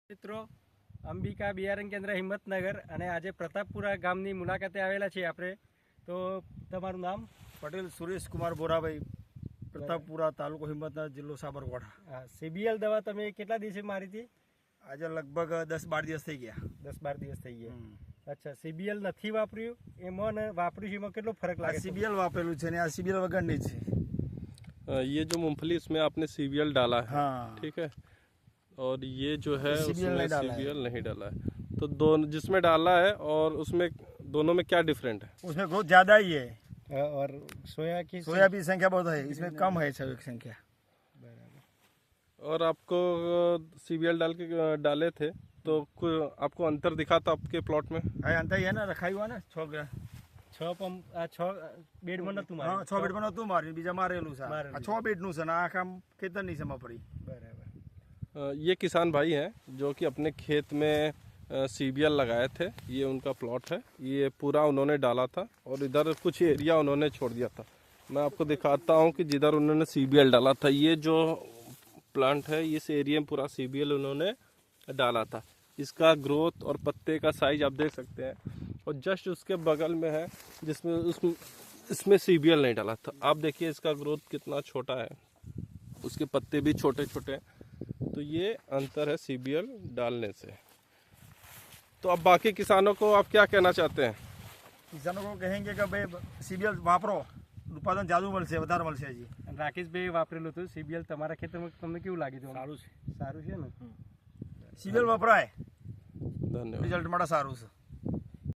મિત્રો અંબિકા બિયારણ કેન્દ્ર હિંમતનગર અને આજે પ્રતાપપુરા ગામની મુલાકાતે આવેલા છીએ આપણે. તો તમારું નામ? પટેલ સુરેશ કુમાર બોરાભાઈ, પ્રતાપપુરા, તાલુકો હિંમતનગર, જિલ્લો સાબરકાંઠા. સીબીએલ દવા તમે કેટલા દિવસે મારી હતી? આજે લગભગ 10-12 દિવસ થઈ ગયા. 10-12 દિવસ થઈ ગયા. અચ્છા, સીબીએલ નથી વાપર્યું એમાં ને વાપર્યું છે એમાં કેટલો ફરક લાગે? સીબીએલ વાપરેલું છે ને આ સીબીએલ વગરની છે. ये जो मूंगफली इसमें आपने सीबीएल डाला है, हाँ ठीक है, और ये जो है CBL उसमें नहीं डाला है। सीबीएल नहीं डाला है. तो दोनों जिसमें डाला है और उसमें दोनों में क्या डिफरेंट है? उसमें ग्रोथ ज़्यादा ही है और सोया की संख्या बहुत है, इसमें कम है सोया की संख्या. और आपको सीबीएल डाले थे तो आपको अंतर दिखा था आपके प्लॉट में? હા અંતર હે ને રખાયું હોય ને 6 ગ્રામ. 6 બેડમાં નતું હા માર્યું? 6 બેડમાં નહોતું માર્યું, બીજા મારેલું છે. મારેલું. આ 6 બેડનું છે ને આ આખા ખેતરની છે મગફળી. બરાબર. ये किसान भाई हैं जो कि अपने खेत में सीबीएल लगाए थे. ये उनका प्लॉट है, ये पूरा उन्होंने डाला था और इधर कुछ एरिया उन्होंने छोड़ दिया था. मैं आपको दिखाता हूँ कि जिधर उन्होंने सीबीएल डाला था, ये जो प्लांट है इस एरिया में पूरा सीबीएल उन्होंने डाला था. इसका ग्रोथ और पत्ते का साइज आप देख सकते हैं. और जस्ट उसके बगल में है जिसमें इसमें सीबीएल नहीं डाला था. आप देखिए इसका ग्रोथ कितना छोटा है, उसके पत्ते भी छोटे छोटे हैं. तो ये अंतर है सीबीएल डालने से. तो अब बाकी किसानों को आप क्या कहना चाहते हैं? કિસાનો કો કહેંગે કે ભાઈ સીબીએલ વાપરો, ઉત્પાદન જાદુ મળશે, વધારે મળશે. હજી રાકેશભાઈ વાપરેલું હતું સીબીએલ, તમારા ખેતરમાં તમને કેવું લાગ્યું? સારું છે. સારું છે ને? સીબીએલ વપરાય, धन्यवाद. રિઝલ્ટ માટે સારું છે.